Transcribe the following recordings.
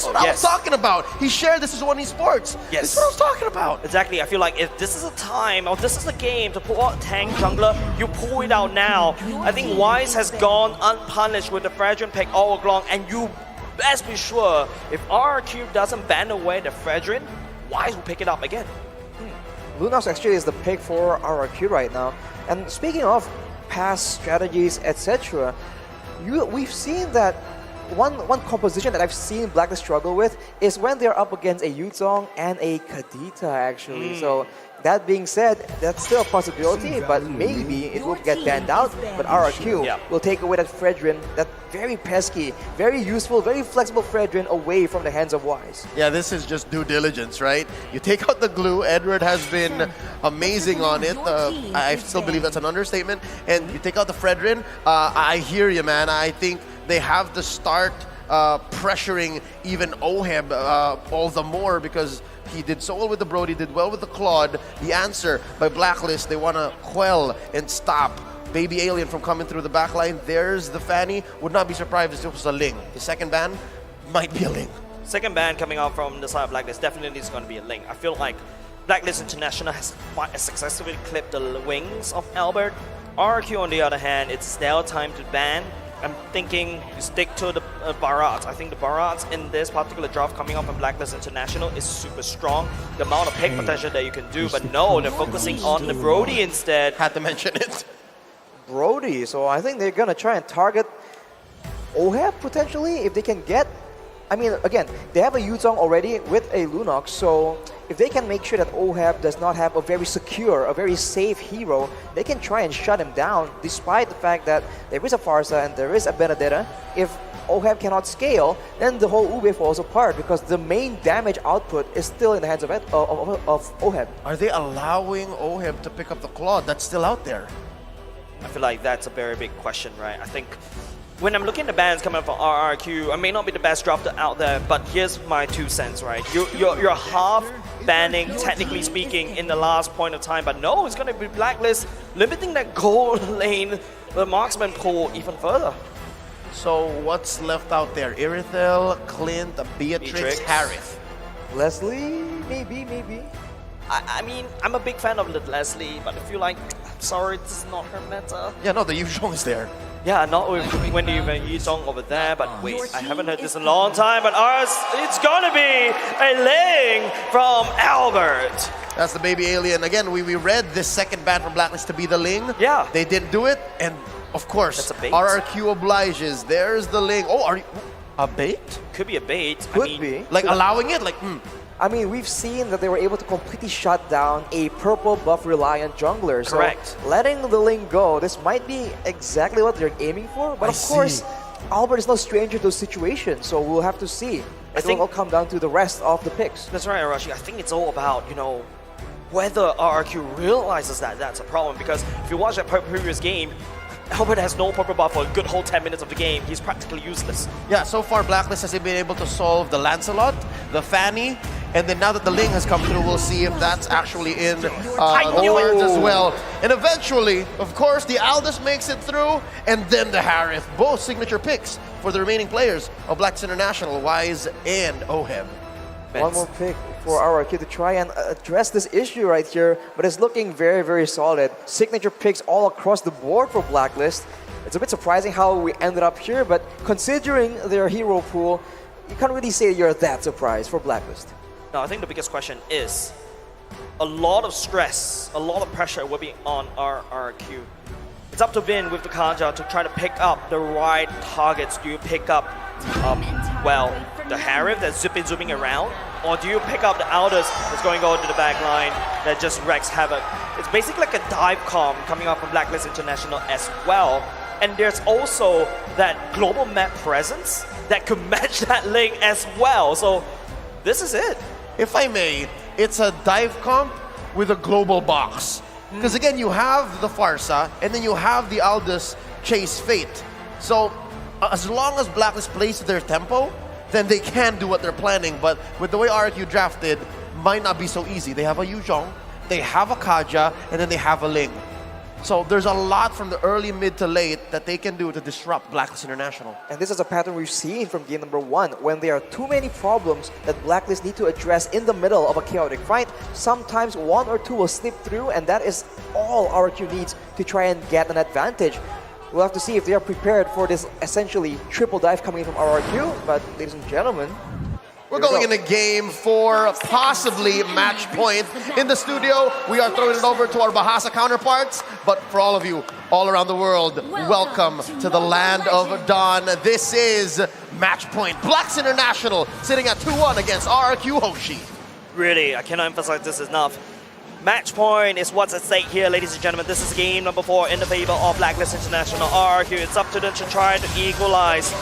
what I was talking about. He shared this as one esports. Yes. This is what I was talking about. Exactly. I feel like if this is a time or this is a game to pull out tank jungler, you pull it out now. I think Wise has gone unpunished with the Fredrin pick all along, and you best be sure if RRQ doesn't ban away the Fredrin, Wise will pick it up again. Lunox actually is the pick for RRQ right now. And speaking of past strategies, etc., we've seen that one composition that I've seen Blacklist struggle with is when they're up against a Yuzong and a Kadita actually. So that being said, that's still a possibility, but maybe it will get banned out. But RRQ will take away that Fredrin, that very pesky, very useful, very flexible Fredrin away from the hands of Wise. Yeah, this is just due diligence, right? You take out the glue. Edward has been amazing on it. I still believe that's an understatement. And you take out the Fredrin. I hear you, man. I think they have to start pressuring even Oheb all the more because he did so well with the Brody, did well with the Claude. The answer by Blacklist, they want to quell and stop Baby Alien from coming through the backline. There's the Fanny. Would not be surprised if it was a Ling. The second ban might be a Ling. Second ban coming out from the side of Blacklist definitely is going to be a Ling. I feel like Blacklist International has quite successfully clipped the wings of Albert. RRQ on the other hand, it's their time to ban. I'm thinking you stick to the Barats. I think the Barats in this particular draft coming up from Blacklist International is super strong. The amount of pick potential that you can do, but no, they're focusing on the Brody instead. Had to mention it. Brody, so I think they're gonna try and target Oheb potentially if they can get. I mean, again, they have a Yuzong already with a Lunox, so if they can make sure that Oheb does not have a very secure, a very safe hero, they can try and shut him down despite the fact that there is a Pharsa and there is a Benedetta. If Oheb cannot scale, then the whole Ube falls apart because the main damage output is still in the hands of Oheb. Are they allowing Oheb to pick up the Claude? That's still out there. I feel like that's a very big question, right? I think when I'm looking at the bans coming up from RRQ, I may not be the best drafter out there, but here's my 2 cents, right? You're half banning, technically speaking, in the last point of time, but no, it's going to be Blacklist, limiting that gold lane, the marksman pool even further. So what's left out there? Irithel, Clint, Beatrix, Harith. Leslie, maybe. I mean, I'm a big fan of Leslie, but I feel like, I'm sorry, this is not her meta. Yeah, no, the Yuzhong is there. Yeah, not with when you even Yuzong over there, but wait, I haven't heard this in a long time, but ours, it's gonna be a Ling from Albert. That's the Baby Alien. Again, we read this second ban from Blacklist to be the Ling. Yeah. They didn't do it, and of course, that's a bait. RRQ obliges. There's the Ling. Oh, are you... A bait? Could be a bait. Could be. Like allowing it? Like, I mean, we've seen that they were able to completely shut down a purple buff reliant jungler. Correct. So letting the Ling go, this might be exactly what they're aiming for. But of course, Albert is no stranger to those situations, so we'll have to see. I think it'll all come down to the rest of the picks. That's right, Arashi. I think it's all about, whether RRQ realizes that that's a problem. Because if you watch that previous game, Albert has no purple buff for a good whole 10 minutes of the game. He's practically useless. Yeah, so far Blacklist has been able to solve the Lancelot, the Fanny, and then now that the Ling has come through, we'll see if that's actually in the cards as well. And eventually, of course, the Aldous makes it through, and then the Harith. Both signature picks for the remaining players of Blacklist International, Wise and Oheb. One more pick for RRQ to try and address this issue right here, but it's looking very, very solid. Signature picks all across the board for Blacklist. It's a bit surprising how we ended up here, but considering their hero pool, you can't really say you're that surprised for Blacklist. No, I think the biggest question is a lot of stress, a lot of pressure will be on RRQ. It's up to Vin with the Kanja to try to pick up the right targets. Do you pick up, the Harith that's zooming around? Or do you pick up the Aldous that's going over to the back line that just wreaks havoc? It's basically like a dive comp coming up from Blacklist International as well. And there's also that global map presence that could match that Ling as well. So this is it. If I may, it's a dive comp with a global box. Because again, you have the Pharsa, and then you have the Aldous Chase Fate. So as long as Blacklist plays their tempo, then they can do what they're planning. But with the way RRQ drafted, might not be so easy. They have a Yuzhong, they have a Kaja, and then they have a Ling. So there's a lot from the early, mid to late that they can do to disrupt Blacklist International. And this is a pattern we've seen from game number 1. When there are too many problems that Blacklist need to address in the middle of a chaotic fight, sometimes one or two will slip through, and that is all RRQ needs to try and get an advantage. We'll have to see if they are prepared for this essentially triple dive coming in from RRQ, but ladies and gentlemen, we're going into game 4, possibly match point. In the studio, we are throwing it over to our Bahasa counterparts. But for all of you all around the world, welcome to the land of Dawn. This is match point. Blacks International sitting at 2-1 against RRQ Hoshi. Really, I cannot emphasize this enough. Match point is what's at stake here, ladies and gentlemen. This is game number 4 in the favor of Blacklist International. RRQ, it's up to them to try to equalize.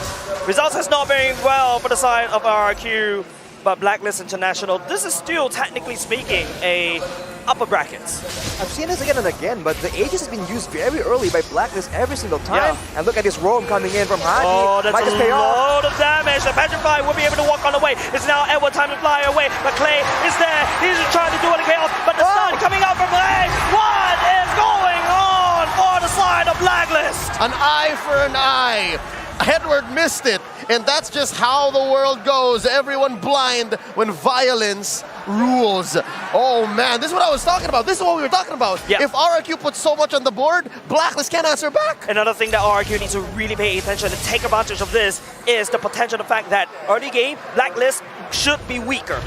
Results has not been well for the side of RRQ, but Blacklist International, this is still, technically speaking, a upper brackets. I've seen this again and again, but the Aegis has been used very early by Blacklist every single time. Yeah. And look at this roam coming in from Haji. Oh, that's Might just pay a off. lot of damage. The Petrify will be able to walk on the way. It's now Edward time to fly away, but Clay is there. He's trying to do it chaos, but the stun coming out from Clay. What is going on for the side of Blacklist? An eye for an eye. Edward missed it, and that's just how the world goes. Everyone blind when violence rules. Oh man, this is what I was talking about. This is what we were talking about. Yeah. If RRQ puts so much on the board, Blacklist can't answer back. Another thing that RRQ needs to really pay attention and take advantage of this is the potential, the fact that early game, Blacklist should be weaker.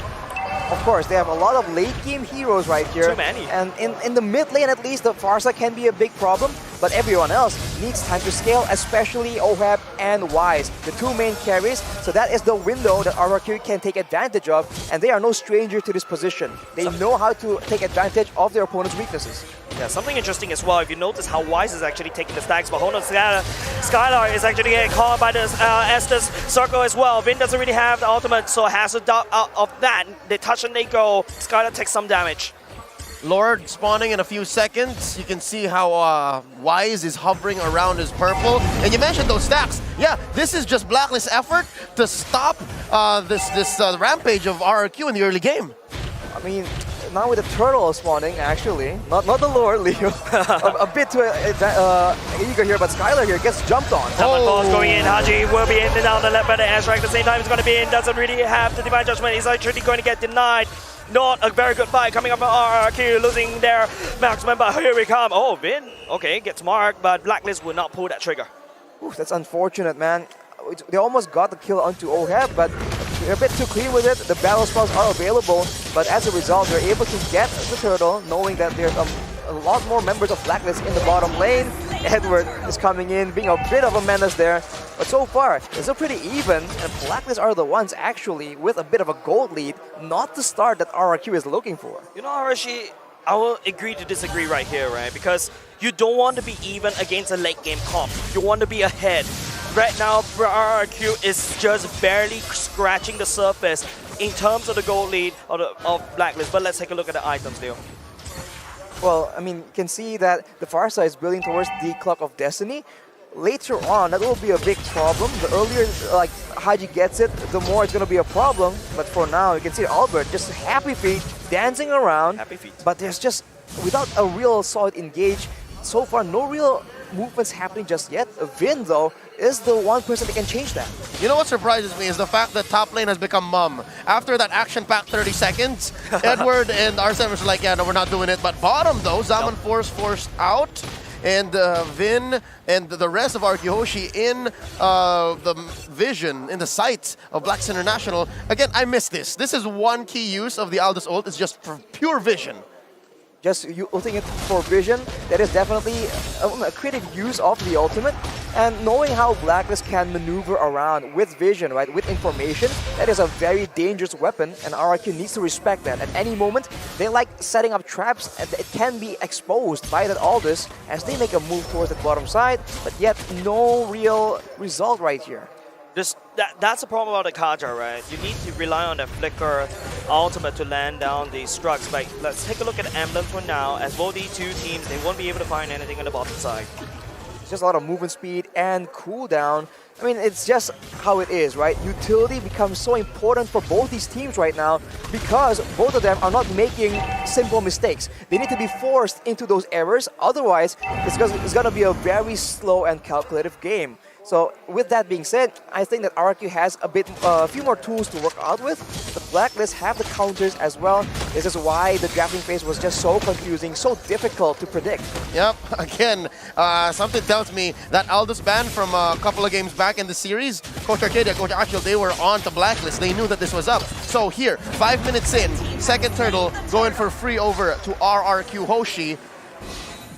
Of course, they have a lot of late game heroes right here. Too many. And in the mid lane at least, the Farsa can be a big problem, but everyone else needs time to scale, especially OHAB and Wise, the two main carries. So that is the window that RRQ can take advantage of, and they are no stranger to this position. They know how to take advantage of their opponent's weaknesses. Yeah, something interesting as well, if you notice how Wise is actually taking the stacks, but hold on, Skylar is actually getting caught by this Estes circle as well. Vin doesn't really have the ultimate, so has a doubt out of that. They touch and they go. Skylar takes some damage. Lord spawning in a few seconds. You can see how Wise is hovering around his purple. And you mentioned those stacks. Yeah, this is just Blacklist's effort to stop this rampage of RRQ in the early game. I mean, now with the turtle spawning, actually, not the Lord, Leo, a bit too eager here, but Skylar here gets jumped on. Someone falls going in. Haji will be in and down the left by the air strike. At the same time, he's going to be in. Doesn't really have the divine judgment. He's actually going to get denied. Not a very good fight coming up from RRQ, losing their marksman, but here we come. Oh, Vin, okay, gets marked, but Blacklist will not pull that trigger. Oof, that's unfortunate, man. They almost got the kill onto OHAB, but they're a bit too clean with it. The battle spells are available, but as a result, they're able to get the turtle, knowing that there's a lot more members of Blacklist in the bottom lane. Edward is coming in, being a bit of a menace there. But so far, it's still pretty even, and Blacklist are the ones actually with a bit of a gold lead, not the start that RRQ is looking for. You know, Arashi, I will agree to disagree right here, right? Because you don't want to be even against a late game comp. You want to be ahead. Right now, RRQ is just barely scratching the surface in terms of the gold lead of Blacklist. But let's take a look at the items, Leo. Well, I mean, you can see that the Farsa is building towards the Clock of Destiny. Later on, that will be a big problem. The earlier, like, Haji gets it, the more it's going to be a problem. But for now, you can see Albert just happy feet, dancing around. Happy feet. But there's just, without a real solid engage, so far, no real movements happening just yet. Vin, though, is the one person that can change that. You know what surprises me is the fact that top lane has become mum. After that action-packed 30 seconds, Edward and R7 are like, yeah, no, we're not doing it. But bottom, though, Zaman forced out. And Vin and the rest of RRQ Hoshi in the vision, in the sight of Blacks International. Again, I miss this. This is one key use of the Aldous ult. It's just for pure vision. Just ulting it for vision, that is definitely a creative use of the ultimate. And knowing how Blacklist can maneuver around with vision, right, with information, that is a very dangerous weapon, and RRQ needs to respect that. At any moment, they like setting up traps, and it can be exposed by that Aldous as they make a move towards the bottom side, but yet no real result right here. That's the problem about the Kaja, right? You need to rely on the Flicker ultimate to land down these structs. Like, let's take a look at the emblems for now. As both these two teams, they won't be able to find anything on the bottom side. just a lot of movement speed and cooldown. I mean, it's just how it is, right? Utility becomes so important for both these teams right now because both of them are not making simple mistakes. They need to be forced into those errors, otherwise it's going to be a very slow and calculative game. So with that being said, I think that RRQ has a few more tools to work out with. The Blacklist have the counters as well. This is why the drafting phase was just so confusing, so difficult to predict. Yep, again, something tells me that Aldous ban from a couple of games back in the series, Coach Arcadia, Coach Achille, they were on the Blacklist. They knew that this was up. So here, 5 minutes in, second turtle going for free over to RRQ Hoshi.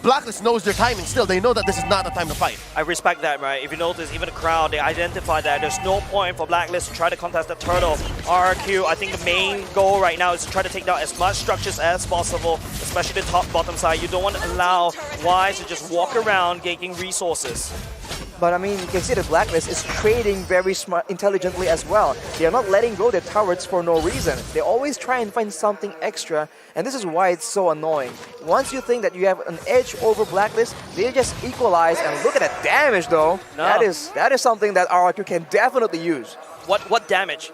Blacklist knows their timing still. They know that this is not the time to fight. I respect that, right? If you notice, even the crowd, they identify that there's no point for Blacklist to try to contest the turtle. RRQ, I think the main goal right now is to try to take down as much structures as possible, especially the top-bottom side. You don't want to allow Wise to just walk around gaining resources. But I mean, you can see the Blacklist is trading very smart, intelligently as well. They are not letting go their turrets for no reason. They always try and find something extra, and this is why it's so annoying. Once you think that you have an edge over Blacklist, they just equalize, and look at that damage though. No. That is something that RRQ can definitely use. What damage?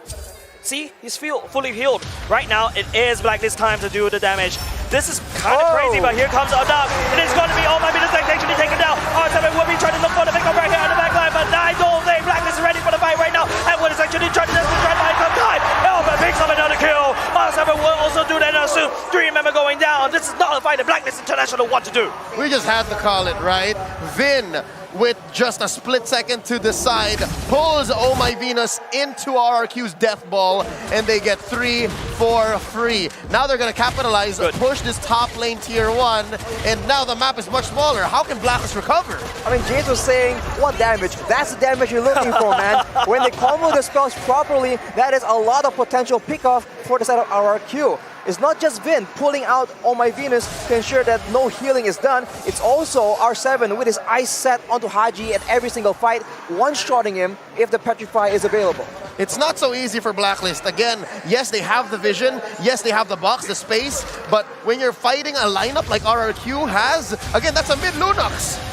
See, he's fully healed. Right now, it is Blacklist time to do the damage. This is kind of crazy, but here comes Abdab. It is going to be all my minutes actually taken down. R7 will be trying to look for the pickup right here on the back line, but I don't think Blacklist is ready for the fight right now. And what is actually trying to find some time. Elba picks up another kill. R7 will also do that now soon. 3 member going down. This is not a fight that Blacklist International want to do. We just had to call it, right? Vin, with just a split second to decide, pulls Oh My Venus into RRQ's death ball, and they get 3 for free. Now they're going to capitalize, push this top lane tier 1, and now the map is much smaller. How can Blacklist recover? I mean, James was saying, what damage? That's the damage you're looking for, man. When they combo the spells properly, that is a lot of potential pickoff for the side of RRQ. It's not just Vin pulling out Oh My Venus to ensure that no healing is done. It's also R7 with his ice set onto Haji at every single fight, one-shotting him if the Petrify is available. It's not so easy for Blacklist. Again, yes, they have the vision. Yes, they have the box, the space. But when you're fighting a lineup like RRQ has, again, that's a mid-Lunox.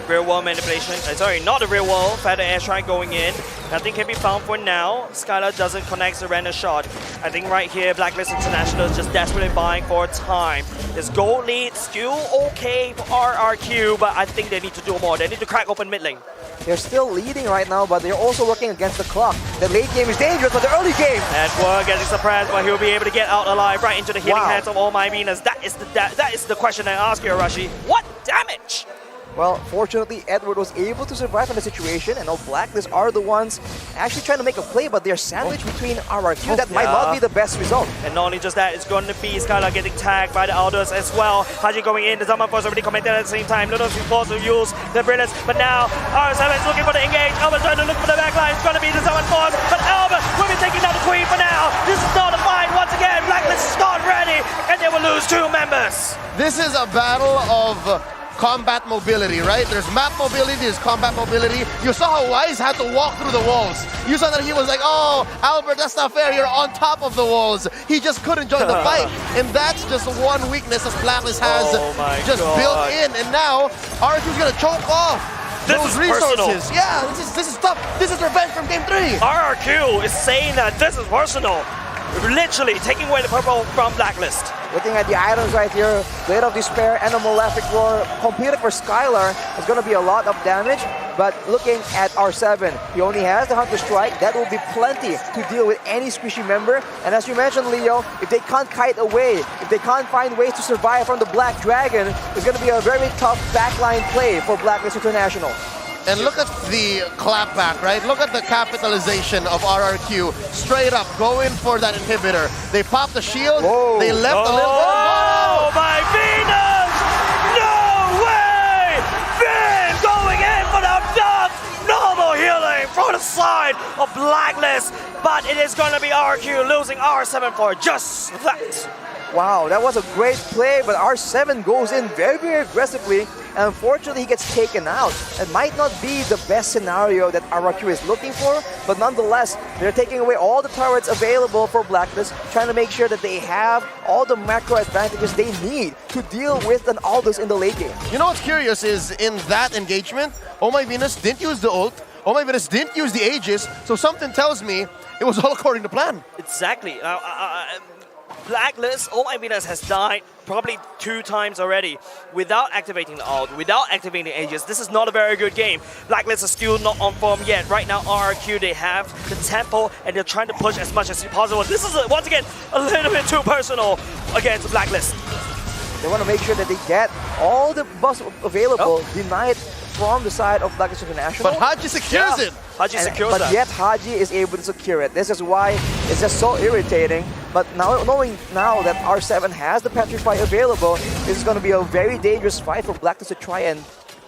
Real world manipulation. Sorry, not a real world. Feather airstrike going in. Nothing can be found for now. Skylar doesn't connect the random shot. I think right here, Blacklist International is just desperately buying for time. This gold lead still okay for RRQ, but I think they need to do more. They need to crack open mid lane. They're still leading right now, but they're also working against the clock. The late game is dangerous, but the early game. Edward getting surprised, but he'll be able to get out alive right into the healing hands of All My Venus. That is the question I ask you, Arashi. What damage? Well, fortunately, Edward was able to survive in the situation, and all Blacklist are the ones actually trying to make a play, but they're sandwiched between RRQ. That might not be the best result. And not only just that, it's going to be Skylar getting tagged by the Elders as well. Haji going in, the Zaman Force already commented at the same time. Lunos is forced to use the Brilliance, but now R7 is looking for the engage. Elba's trying to look for the backline. It's going to be the Zaman Force, but Elba will be taking down the Queen for now. This is not a fight once again. Blacklist is not ready, and they will lose 2 members. This is a battle of combat mobility, right? There's map mobility, there's combat mobility. You saw how Wise had to walk through the walls. You saw that he was like, oh, Albert, that's not fair. You're on top of the walls. He just couldn't join the fight. And that's just one weakness that Blacklist has built in. And now, RRQ's going to choke off those resources. Personal. Yeah, this is tough. This is revenge from game 3. RRQ is saying that this is personal. Literally taking away the purple from Blacklist. Looking at the items right here, Blade of Despair and a Malefic Roar completed for Skylar. It's going to be a lot of damage, but looking at R7, he only has the Hunter Strike. That will be plenty to deal with any squishy member. And as you mentioned, Leo, if they can't kite away, if they can't find ways to survive from the Black Dragon, it's going to be a very tough backline play for Blacklist International. And look at the clapback, right? Look at the capitalization of RRQ. Straight up, going for that inhibitor. They popped the shield, they left a little bit of Oh, my Venus! No way! Vin going in for the dub! Normal healing from the side of Blacklist, but it is going to be RRQ losing R7 for just that. Wow, that was a great play, but R7 goes in very, very aggressively. and unfortunately he gets taken out. It might not be the best scenario that RRQ is looking for, but nonetheless, they're taking away all the turrets available for Blacklist, trying to make sure that they have all the macro advantages they need to deal with an Aldous in the late game. You know what's curious is in that engagement, Oh My Venus didn't use the ult, Oh My Venus didn't use the Aegis, so something tells me it was all according to plan. Exactly. Blacklist, Oh My Venus has died probably 2 times already without activating the ult, without activating the Aegis. This is not a very good game. Blacklist is still not on form yet. Right now, RRQ, they have the tempo and they're trying to push as much as possible. This is, once again, a little bit too personal against Blacklist. They want to make sure that they get all the buffs available denied from the side of Blacklist International. But Haji secures it. Haji secures that. But yet Haji is able to secure it. This is why it's just so irritating. But now, knowing now that R7 has the Petrify available, this is going to be a very dangerous fight for Blacklist to try and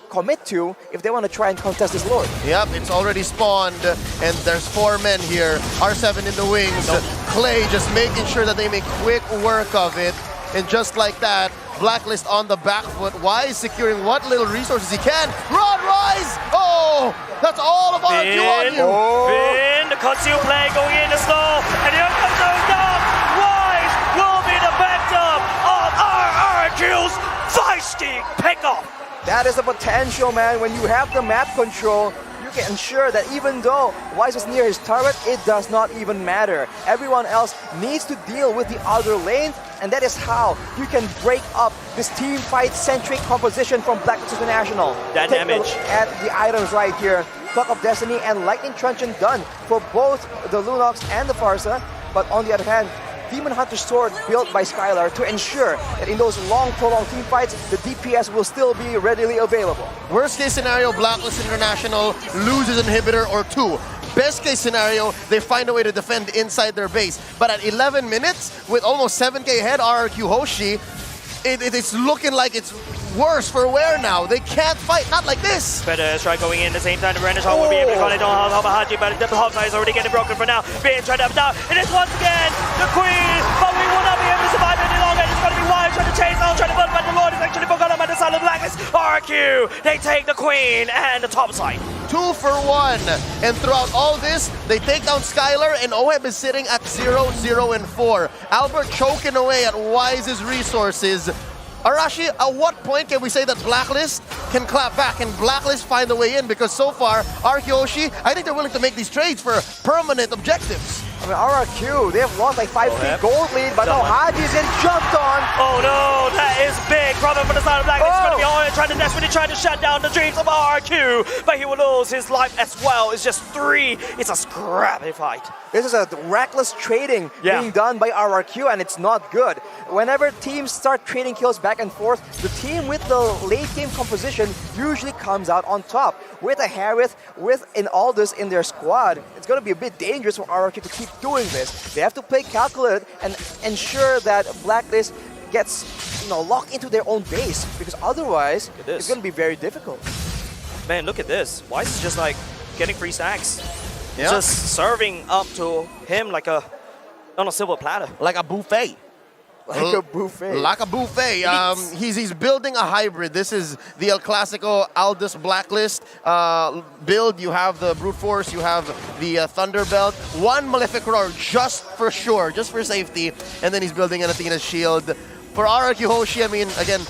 commit to if they want to try and contest this Lord. Yep, it's already spawned, and there's 4 men here. R7 in the wings. Clay just making sure that they make quick work of it. And just like that, Blacklist on the back foot. Wise securing what little resources he can. Run, Rise! Oh, that's all of RRQ on you. Finn, the conceal play going in the slow, and here comes those down. Wise will be the backup of RRQ's feisty pickup. That is the potential, man. When you have the map control, you can ensure that even though Wise is near his turret, it does not even matter. Everyone else needs to deal with the other lane, and that is how you can break up this team fight-centric composition from Blacklist International. That Take damage. a look at the items right here. Clock of Destiny and Lightning Truncheon done for both the Lunox and the Farsa, but on the other hand, Demon Hunter Sword built by Skylar to ensure that in those long, prolonged team fights, the DPS will still be readily available. Worst case scenario, Blacklist International loses inhibitor or 2. Best case scenario, they find a way to defend inside their base. But at 11 minutes, with almost 7k ahead, RRQ Hoshi, it's looking like it's worse for wear now. They can't fight, not like this. Better strike going in at the same time. The Renaissance will be able to call it on Haji, but the top side is already getting broken for now. Being tried up down. It is once again the Queen, but we will not be able to survive any longer. It's going to be Wise trying to chase on, trying to build, but the Lord is actually forgotten by the side of Blacklist. RRQ, they take the Queen and the top side. 2 for 1. And throughout all this, they take down Skylar, and Oheb is sitting at 0-0 and 4. Albert choking away at Wise's resources. Arashi, at what point can we say that Blacklist can clap back and Blacklist find a way in? Because so far, Hoshi, I think they're willing to make these trades for permanent objectives. I mean, RRQ, they have lost like 5k gold lead, but now Haji's in jumped on. Oh no, that is big problem for the side of Blacklist. It's going to be all trying to desperately try to shut down the dreams of RRQ, but he will lose his life as well. It's just 3. It's a scrappy fight. This is a reckless trading being done by RRQ, and it's not good. Whenever teams start trading kills back and forth, the team with the late game composition usually comes out on top. With a Harith, with an Aldous in their squad, it's going to be a bit dangerous for RRQ to keep doing this. They have to play calculated and ensure that Blacklist gets locked into their own base, because otherwise it's going to be very difficult. Man, look at this. Wise is just like getting free stacks. Yeah. Just serving up to him like on a silver platter. Like a buffet. Like a buffet. Like a buffet. He's building a hybrid. This is the El Clasico Aldous Blacklist build. You have the Brute Force, you have the Thunderbelt, 1 Malefic Roar just for sure, just for safety, and then he's building an Athena's Shield. For RRQ Hoshi, I mean, again,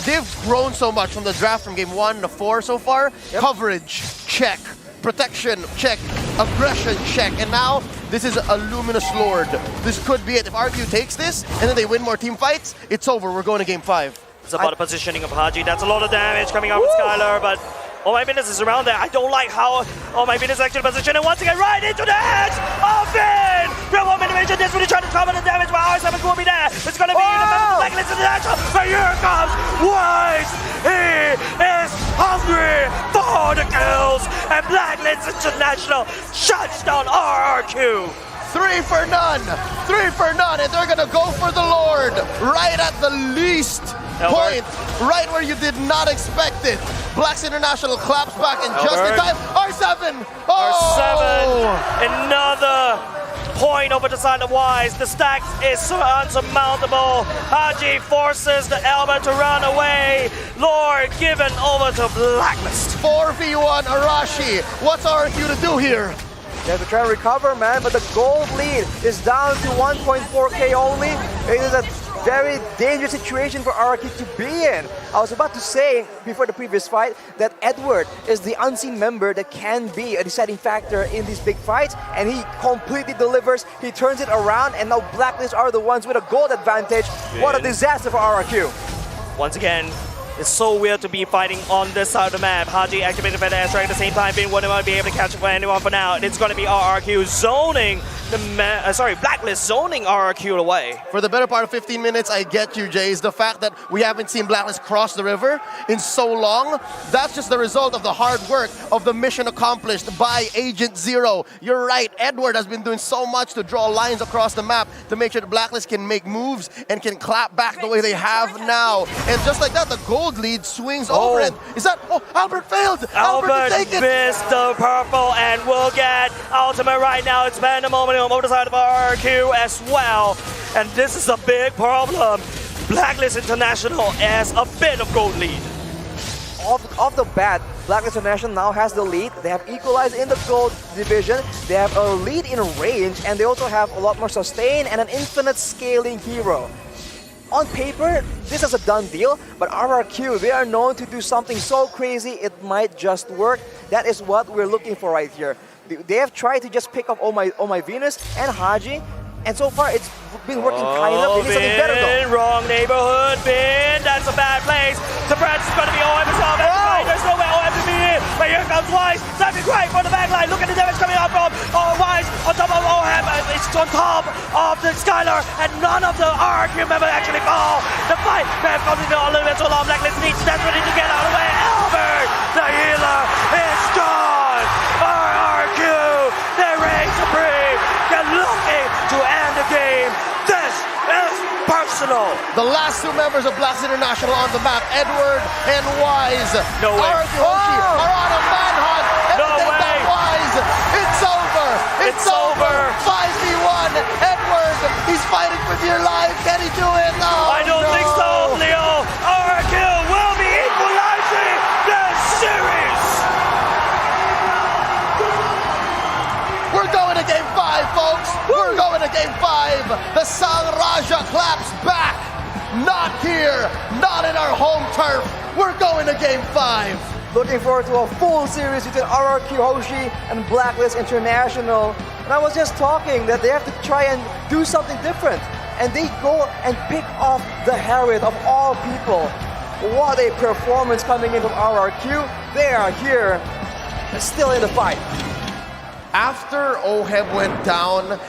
they've grown so much from the draft from game 1 to 4 so far. Coverage, check. Protection, check. Aggression, check. And now, this is a Luminous Lord. This could be it. If RQ takes this, and then they win more team fights, it's over. We're going to game 5. It's about the positioning of Haji. That's a lot of damage coming out with Skylar, but Oh My Venus is around there. I don't like how Oh My Venus is actually positioned, and once again, right into the head of Finn! Real One Animation desperately trying to cover the damage, but R7 will be there. It's going to be in the middle of the Blacklist International, but here comes Wise! He is hungry for the kills, and Blacklist International shuts down RRQ. 3 for none! 3 for none, and they're gonna go for the Lord right at the least point, right where you did not expect it. Blacks International claps back in just in time. R7! Oh! R7, another point over the side of Wise. The stack is so unsurmountable. Haji forces the Albert to run away. Lord given over to Blacklist. 4v1 Arashi. What's RRQ to do here? They have to try and recover, man, but the gold lead is down to 1.4k only. It is a very dangerous situation for RRQ to be in. I was about to say before the previous fight that Edward is the unseen member that can be a deciding factor in these big fights, and he completely delivers. He turns it around, and now Blacklist are the ones with a gold advantage. What a disaster for RRQ. Once again, it's so weird to be fighting on this side of the map. Haji activated by the airstrike at the same time. Bin wouldn't be able to catch up for anyone for now. It's going to be RRQ zoning the Blacklist zoning RRQ away. For the better part of 15 minutes, I get you, Jays. The fact that we haven't seen Blacklist cross the river in so long, that's just the result of the hard work of the mission accomplished by Agent Zero. You're right, Edward has been doing so much to draw lines across the map to make sure the Blacklist can make moves and can clap back the way they have now. And just like that, the gold lead swings over it. Is that, Albert failed! Albert take it. missed the purple and will get ultimate right now. It's Pandemonium over the side of RRQ as well. And this is a big problem. Blacklist International has a bit of gold lead. Off the bat, Blacklist International now has the lead. They have equalized in the gold division. They have a lead in range, and they also have a lot more sustain and an infinite scaling hero. On paper, this is a done deal, but RRQ, they are known to do something so crazy it might just work. That is what we're looking for right here. They have tried to just pick up Oh My Venus and Haji, and so far it's been working kind of. They need something better though. Wrong neighborhood, Bin. That's a bad place. The French is going to be OM himself. There's no way OM to be in. But here comes Wise. Something great for the backline. Look at the damage coming out from Wise on top of OM. It's on top of the Skylar, and none of the RRQ members actually fall. The fight may have gone a little bit too long. Blacklist needs desperately to get out of the way. Albert, the healer, is gone. RRQ, they reign supreme. They're looking to end the game. This is personal. The last two members of Blacklist International on the map, Edward and Wise. No way. RRQ are on a manhunt. And No they way. got Wise. It's over. It's over. 5v1. Edward, he's fighting for dear life. Can he do it? Oh, I don't think so, Leo. RRQ will be equalizing the series. We're going to game 5, folks. We're going to game 5. The Sang Raja claps back. Not here. Not in our home turf. We're going to game 5. Looking forward to a full series between RRQ Hoshi and Blacklist International. And I was just talking that they have to try and do something different. And they go and pick off the Harriet of all people. What a performance coming in from RRQ. They are here, still in the fight. After OHEB went down,